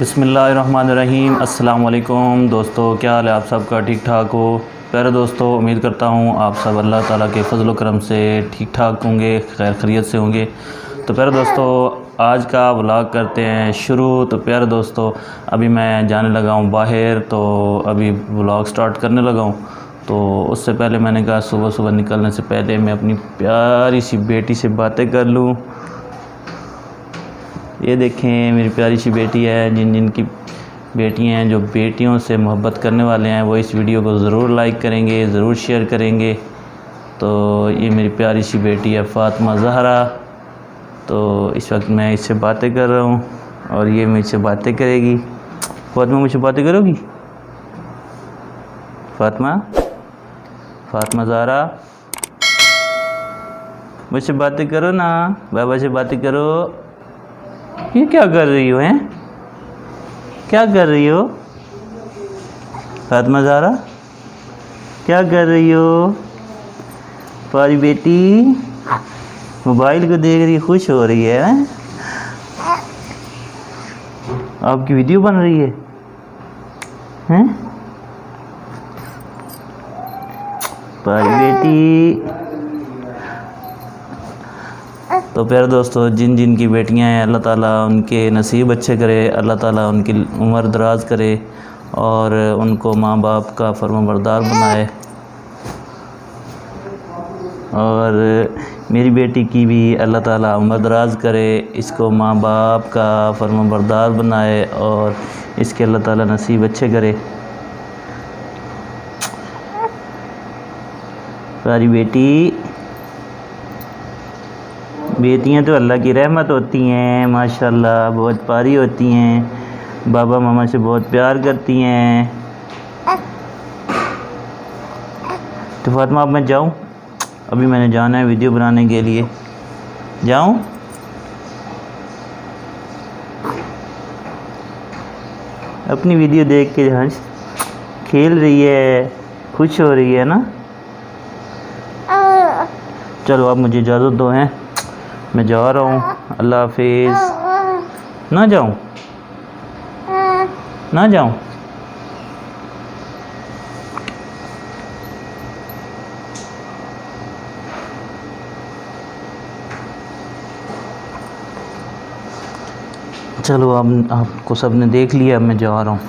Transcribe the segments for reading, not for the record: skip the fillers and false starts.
बिस्मिल्लाहिर्रहमानिर्रहीम। अस्सलाम वालेकुम दोस्तों, क्या हाल है आप सबका? ठीक ठाक हो? प्यारे दोस्तों, उम्मीद करता हूँ आप सब अल्लाह ताला के फजल व करम से ठीक ठाक होंगे, खैर खैरियत से होंगे। तो प्यारे दोस्तों, आज का व्लॉग करते हैं शुरू। तो प्यारे दोस्तों, अभी मैं जाने लगा हूँ बाहर, तो अभी व्लॉग स्टार्ट करने लगा हूँ। तो उससे पहले मैंने कहा सुबह सुबह निकलने से पहले मैं अपनी प्यारी सी बेटी से बातें कर लूँ। ये देखें, मेरी प्यारी सी बेटी है। जिनकी बेटियां हैं, जो बेटियों से मोहब्बत करने वाले हैं, वो इस वीडियो को ज़रूर लाइक करेंगे, ज़रूर शेयर करेंगे। तो ये मेरी प्यारी सी बेटी है फ़ातिमा ज़हरा। तो इस वक्त मैं इससे बातें कर रहा हूँ और ये मुझसे बातें करेगी। फ़ातिमा, मुझसे बातें करोगी? फ़ातिमा ज़हरा, मुझसे बातें करो ना, बाबा से बातें करो। ये क्या कर रही हो? हैं, क्या कर रही हो फ़ातिमा ज़हरा? क्या कर रही हो प्यारी बेटी? मोबाइल को देख रही, खुश हो रही है? आपकी वीडियो बन रही है? हैं प्यारी बेटी। तो प्यारे दोस्तों, जिन की बेटियां हैं, अल्लाह ताला उनके नसीब अच्छे करे, अल्लाह ताला उनकी उम्र दराज करे और उनको माँ बाप का फर्माबरदार बनाए। और मेरी बेटी की भी अल्लाह ताला उम्र दराज करे, इसको माँ बाप का फर्माबरदार बनाए और इसके अल्लाह ताला नसीब अच्छे करे। प्यारी बेटी, बेटियां तो अल्लाह की रहमत होती हैं, माशाल्लाह बहुत प्यारी होती हैं, बाबा मामा से बहुत प्यार करती हैं। तो फातिमा, अब मैं जाऊं? अभी मैंने जाना है वीडियो बनाने के लिए। जाऊं? अपनी वीडियो देख के हंस खेल रही है, खुश हो रही है ना? चलो अब मुझे इजाज़त दो, हैं मैं जा रहा हूँ। अल्लाह हाफिज़। ना जाऊँ? ना जाऊँ? चलो, अब आपको सबने देख लिया, मैं जा रहा हूँ।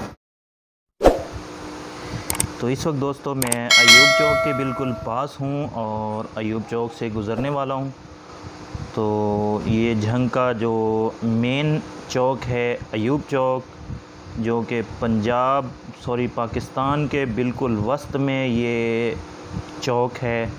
तो इस वक्त दोस्तों, मैं अयूब चौक के बिल्कुल पास हूँ और अयूब चौक से गुज़रने वाला हूँ। तो ये झंग का जो मेन चौक है अयूब चौक, जो कि पाकिस्तान के बिल्कुल वस्त में ये चौक है।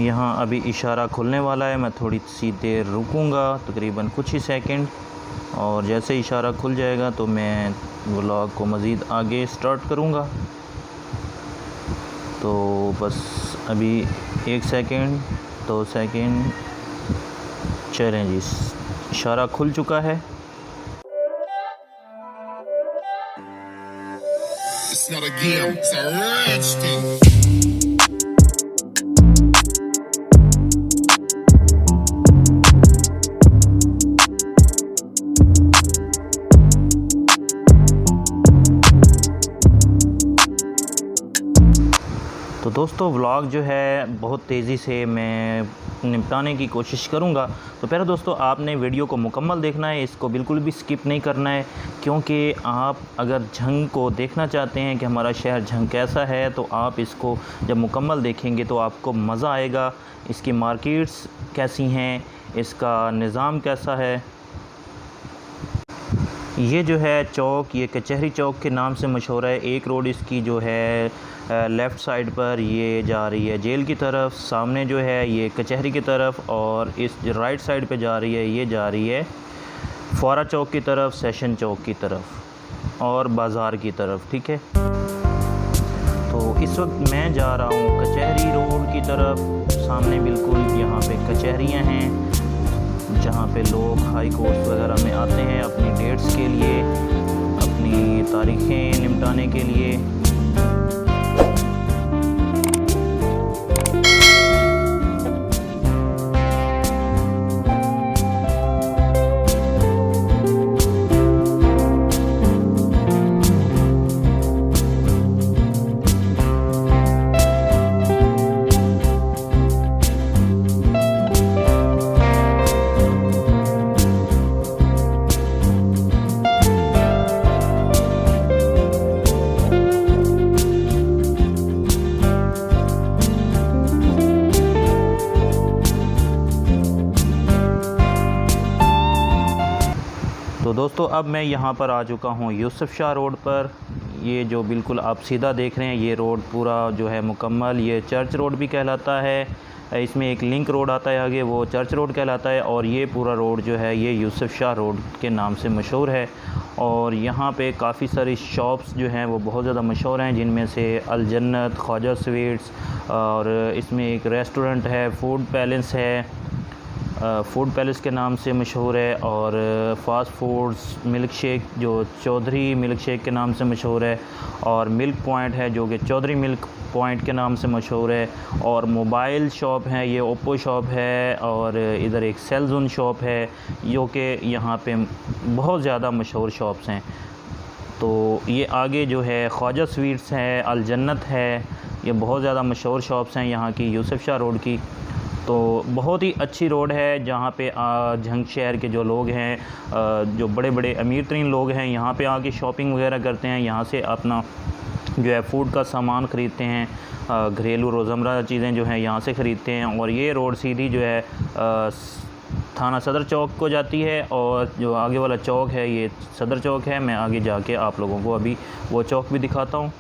यहाँ अभी इशारा खुलने वाला है, मैं थोड़ी सी देर रुकूंगा, तकरीबन कुछ ही सेकंड, और जैसे इशारा खुल जाएगा तो मैं व्लॉग को मज़ीद आगे स्टार्ट करूँगा। तो बस अभी 1 सेकंड 2 सेकंड, चलें जी, इशारा खुल चुका है। It's not a game, it's a rich thing. तो दोस्तों, व्लॉग जो है बहुत तेज़ी से मैं निपटाने की कोशिश करूंगा। तो प्यारे दोस्तों, आपने वीडियो को मुकम्मल देखना है, इसको बिल्कुल भी स्किप नहीं करना है, क्योंकि आप अगर झंग को देखना चाहते हैं कि हमारा शहर झंग कैसा है, तो आप इसको जब मुकम्मल देखेंगे तो आपको मज़ा आएगा। इसकी मार्केट्स कैसी हैं, इसका निज़ाम कैसा है। ये जो है चौक, ये कचहरी चौक के नाम से मशहूर है। एक रोड इसकी जो है लेफ़्ट साइड पर ये जा रही है जेल की तरफ, सामने जो है ये कचहरी की तरफ, और इस राइट साइड पे जा रही है, ये जा रही है फौरा चौक की तरफ, सेशन चौक की तरफ और बाज़ार की तरफ। ठीक है, तो इस वक्त मैं जा रहा हूँ कचहरी रोड की तरफ। सामने बिल्कुल यहाँ पे कचहरियाँ हैं, जहाँ पे लोग हाई कोर्ट वगैरह में आते हैं अपनी डेट्स के लिए, अपनी तारीखें निपटाने के लिए। दोस्तों अब मैं यहाँ पर आ चुका हूँ यूसुफ शाह रोड पर। ये जो बिल्कुल आप सीधा देख रहे हैं ये रोड पूरा जो है मुकम्मल ये चर्च रोड भी कहलाता है। इसमें एक लिंक रोड आता है आगे, वो चर्च रोड कहलाता है। और ये पूरा रोड जो है ये यूसुफ शाह रोड के नाम से मशहूर है। और यहाँ पे काफ़ी सारी शॉप्स जो हैं वो बहुत ज़्यादा मशहूर हैं, जिनमें से अल जन्नत, ख्वाजा स्वीट्स, और इसमें एक रेस्टोरेंट है फूड पैलेस है, फूड पैलेस के नाम से मशहूर है। और फ़ास्ट फूड्स मिल्क शेक जो चौधरी मिल्क शेक के नाम से मशहूर है। और मिल्क पॉइंट है जो कि चौधरी मिल्क पॉइंट के नाम से मशहूर है। और मोबाइल शॉप है, ये ओप्पो शॉप है। और इधर एक सेलजोन शॉप है जो कि यहाँ पे बहुत ज़्यादा मशहूर शॉप्स हैं। तो ये आगे जो है ख्वाजा स्वीट्स है, अल जन्नत है, ये बहुत ज़्यादा मशहूर शॉप्स हैं यहाँ की यूसुफ शाह रोड की। तो बहुत ही अच्छी रोड है जहाँ पे झंग शहर के जो लोग हैं, जो बड़े बड़े अमीर तरीन लोग हैं, यहाँ पे आके शॉपिंग वगैरह करते हैं। यहाँ से अपना जो है फूड का सामान ख़रीदते हैं, घरेलू रोज़मर्रा चीज़ें जो हैं यहाँ से ख़रीदते हैं। और ये रोड सीधी जो है थाना सदर चौक को जाती है। और जो आगे वाला चौक है ये सदर चौक है। मैं आगे जाके आप लोगों को अभी वो चौक भी दिखाता हूँ।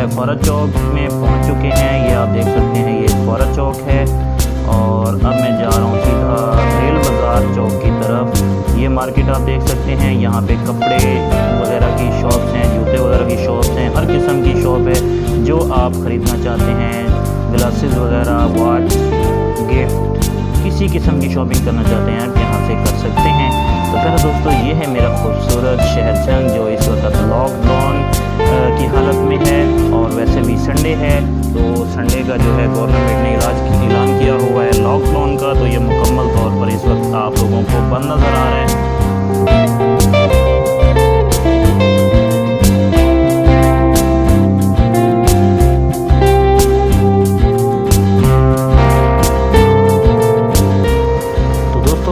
ख्वाजा चौक में पहुंच चुके हैं। ये आप देख सकते हैं ये ख्वाजा चौक है। और अब मैं जा रहा हूँ सीधा रेल बाज़ार चौक की तरफ। ये मार्केट आप देख सकते हैं, यहाँ पे कपड़े वगैरह की शॉप्स हैं, जूते वगैरह की शॉप्स हैं, हर किस्म की शॉप है जो आप ख़रीदना चाहते हैं। ग्लासेस वगैरह, वॉच, गिफ्ट, किसी किस्म की शॉपिंग करना चाहते हैं आप यहाँ से कर सकते हैं। तो फिर दोस्तों ये है मेरा खूबसूरत शहर जंग जो इस वक्त लॉकडाउन की हालत में है। और वैसे भी संडे है, तो संडे का जो है गवर्नमेंट ने ऐलान किया हुआ है लॉकडाउन का। तो ये मुकम्मल तौर पर इस वक्त आप लोगों को बंद नज़र आ रहा है।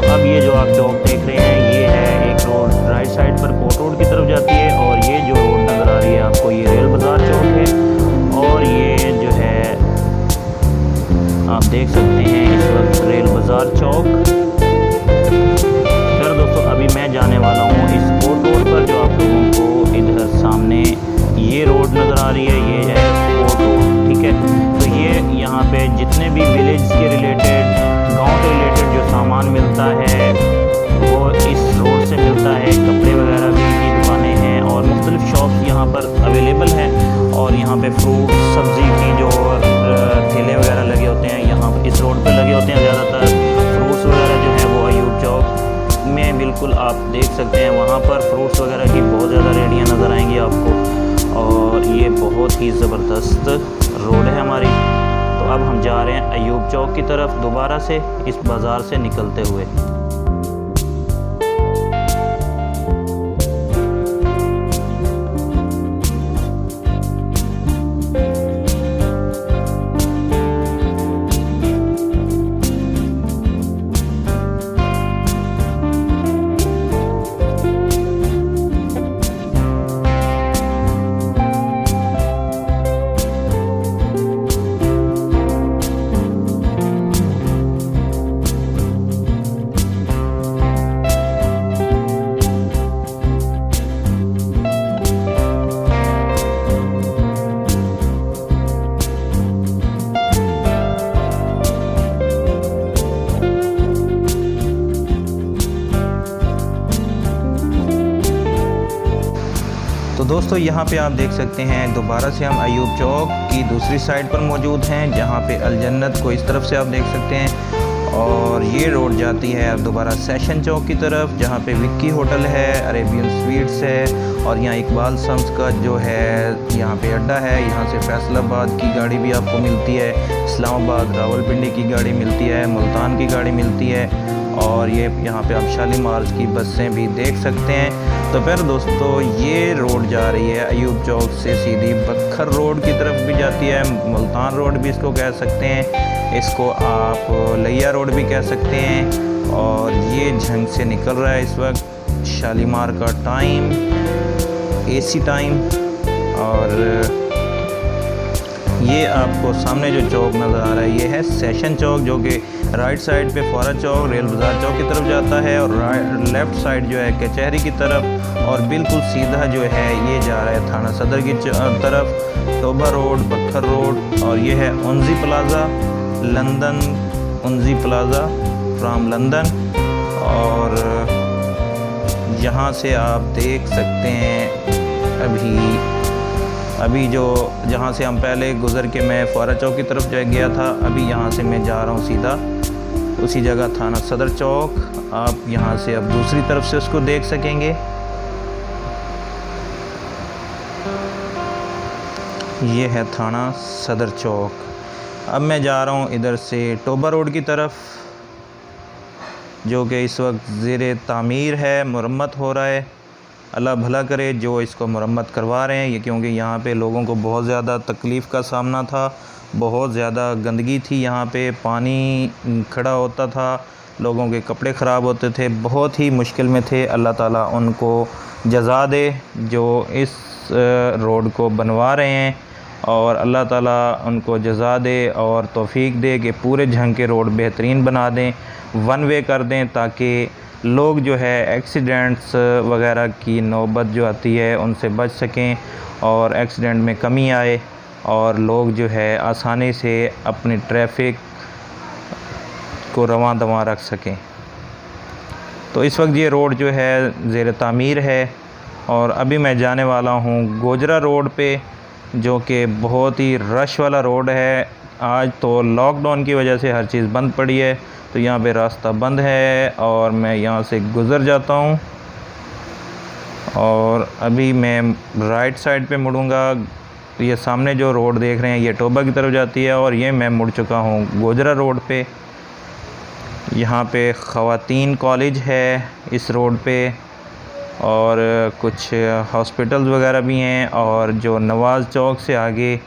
अब ये जो आप चौक देख रहे हैं ये है एक रोड राइट साइड पर कोट रोड की तरफ जाती है। और ये जो रोड नज़र आ रही है आपको ये रेल बाज़ार चौक है। और ये जो है आप देख सकते हैं इस वक्त रेल बाज़ार चौक। फिर दोस्तों अभी मैं जाने वाला हूँ इस कोट रोड पर जो आप लोगों को इधर सामने ये रोड नज़र आ रही है, ये है कोट रोड, ठीक है। तो ये यहाँ पे जितने भी विलेज के रिलेटेड, गांव के रिलेटेड जो सामान मिलता है वो इस रोड से मिलता है। कपड़े वगैरह की दुकानें हैं और मुख्तलिफ शॉप्स यहाँ पर अवेलेबल हैं। और यहाँ पे फ्रूट सब्ज़ी की जो ठेले वगैरह लगे होते हैं यहाँ इस रोड पे लगे होते हैं। ज़्यादातर फ्रूट्स वगैरह जो है वो अयूब चौक में बिल्कुल आप देख सकते हैं, वहाँ पर फ्रूट्स वगैरह की बहुत ज़्यादा रेडियाँ नज़र आएंगी आपको। और ये बहुत ही ज़बरदस्त रोड है हमारी। तो अब हम जा रहे हैं अयूब चौक की तरफ दोबारा से इस बाज़ार से निकलते हुए। तो दोस्तों यहाँ पे आप देख सकते हैं दोबारा से हम अयूब चौक की दूसरी साइड पर मौजूद हैं, जहाँ पे अल जन्नत को इस तरफ से आप देख सकते हैं। और ये रोड जाती है अब दोबारा सेशन चौक की तरफ, जहाँ पे विक्की होटल है, अरेबियन स्वीट्स है। और यहाँ इकबाल सम्स का जो है यहाँ पे अड्डा है। यहाँ से फैसलाबाद की गाड़ी भी आपको मिलती है, इस्लामाबाद, रावलपिंडी की गाड़ी मिलती है, मुल्तान की गाड़ी मिलती है। और ये यहाँ पे आप शालीमार की बसें भी देख सकते हैं। तो फिर दोस्तों ये रोड जा रही है अयूब चौक से सीधी बखर रोड की तरफ भी जाती है, मुल्तान रोड भी इसको कह सकते हैं, इसको आप लिया रोड भी कह सकते हैं। और ये झंग से निकल रहा है इस वक्त शालीमार का टाइम, एसी टाइम। और ये आपको सामने जो चौक नज़र आ रहा है ये है सेशन चौक, जो कि राइट साइड पे फौरा चौक रेल बाज़ार चौक की तरफ जाता है, और लेफ़्ट साइड जो है कचहरी की तरफ, और बिल्कुल सीधा जो है ये जा रहा है थाना सदर की तरफ, टोबा रोड, बखर रोड। और ये है उनजी प्लाज़ा, लंदन उनजी प्लाज़ा फ्राम लंदन। और यहाँ से आप देख सकते हैं अभी जो जहाँ से हम पहले गुज़र के मैं फौरा चौक की तरफ गया था, अभी यहाँ से मैं जा रहा हूँ सीधा उसी जगह थाना सदर चौक। आप यहाँ से अब दूसरी तरफ से उसको देख सकेंगे। ये है थाना सदर चौक। अब मैं जा रहा हूँ इधर से टोबा रोड की तरफ, जो कि इस वक्त ज़ेरे तामीर है, मुरम्मत हो रहा है। अल्लाह भला करे जो इसको मुरम्मत करवा रहे हैं ये, क्योंकि यहाँ पे लोगों को बहुत ज़्यादा तकलीफ़ का सामना था, बहुत ज़्यादा गंदगी थी यहाँ पे, पानी खड़ा होता था, लोगों के कपड़े ख़राब होते थे, बहुत ही मुश्किल में थे। अल्लाह ताला उनको जज़ा दे जो इस रोड को बनवा रहे हैं, और अल्लाह ताला उनको जज़ा दे और तौफ़ीक दे कि पूरे झंग के रोड बेहतरीन बना दें, वन वे कर दें, ताकि लोग जो है एक्सीडेंट्स वगैरह की नौबत जो आती है उनसे बच सकें, और एक्सीडेंट में कमी आए, और लोग जो है आसानी से अपनी ट्रैफिक को रवां दवां रख सकें। तो इस वक्त ये रोड जो है ज़ेर तामीर है, और अभी मैं जाने वाला हूँ गोजरा रोड पे, जो कि बहुत ही रश वाला रोड है। आज तो लॉकडाउन की वजह से हर चीज़ बंद पड़ी है, तो यहाँ पे रास्ता बंद है, और मैं यहाँ से गुज़र जाता हूँ। और अभी मैं राइट साइड पे मुड़ूंगा। ये सामने जो रोड देख रहे हैं ये टोबा की तरफ जाती है, और ये मैं मुड़ चुका हूँ गोजरा रोड पे। यहाँ पे ख़वातीन कॉलेज है इस रोड पे, और कुछ हॉस्पिटल्स वगैरह भी हैं। और जो नवाज़ चौक से आगे,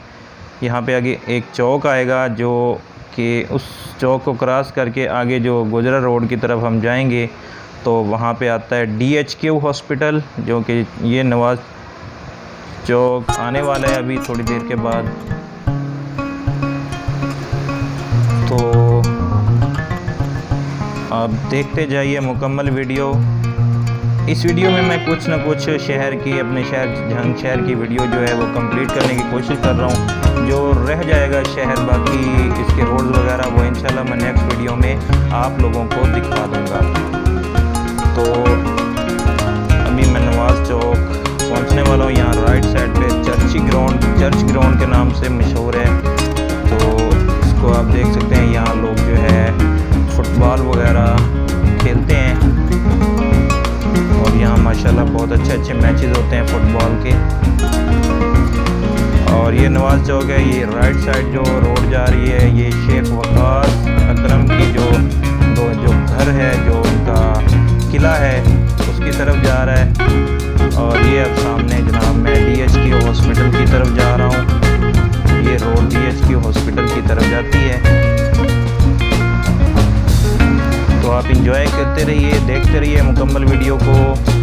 यहाँ पे आगे एक चौक आएगा, जो कि उस चौक को क्रॉस करके आगे जो गोजरा रोड की तरफ हम जाएंगे तो वहाँ पे आता है DHQ हॉस्पिटल, जो कि ये नवाज़ चौक आने वाला है अभी थोड़ी देर के बाद। तो आप देखते जाइए मुकम्मल वीडियो। इस वीडियो में मैं कुछ ना कुछ शहर की, अपने शहर झंग शहर की वीडियो जो है वो कंप्लीट करने की कोशिश कर रहा हूँ। जो रह जाएगा शहर बाकी इसके रोड्स वगैरह वो इंशाल्लाह मैं नेक्स्ट वीडियो में आप लोगों को दिखा दूँगा। तो अभी मैं नवाज़ चौक पहुँचने वाला हूँ। यहाँ राइट साइड पे चर्च ग्राउंड के नाम से मशहूर है, तो इसको आप देख सकते हैं। यहाँ लोग जो है फुटबॉल वगैरह खेलते हैं, और यहाँ माशाल्लाह बहुत अच्छे मैचेस होते हैं फुटबॉल के। और ये नवाज़ चौक है। ये राइट साइड जो रोड जा रही है ये शेख वक़ास अकरम की जो घर है, जो उनका किला है, उसकी तरफ जा रहा है। और ये अब सामने जनाब मैं DHQ हॉस्पिटल की तरफ जा रहा हूँ। ये रोड DHQ हॉस्पिटल की तरफ जाती है। तो आप इंजॉय करते रहिए, देखते रहिए मुकम्मल वीडियो को।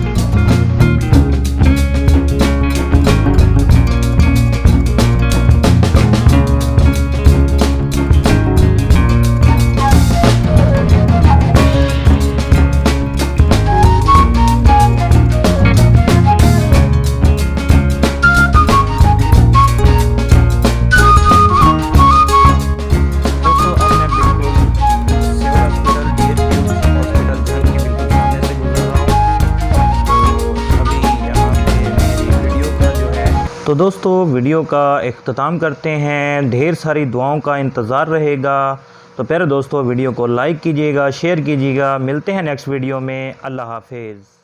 तो दोस्तों वीडियो का इख्तिताम करते हैं। ढेर सारी दुआओं का इंतज़ार रहेगा। तो प्यारे दोस्तों वीडियो को लाइक कीजिएगा, शेयर कीजिएगा। मिलते हैं नेक्स्ट वीडियो में। अल्लाह हाफिज़।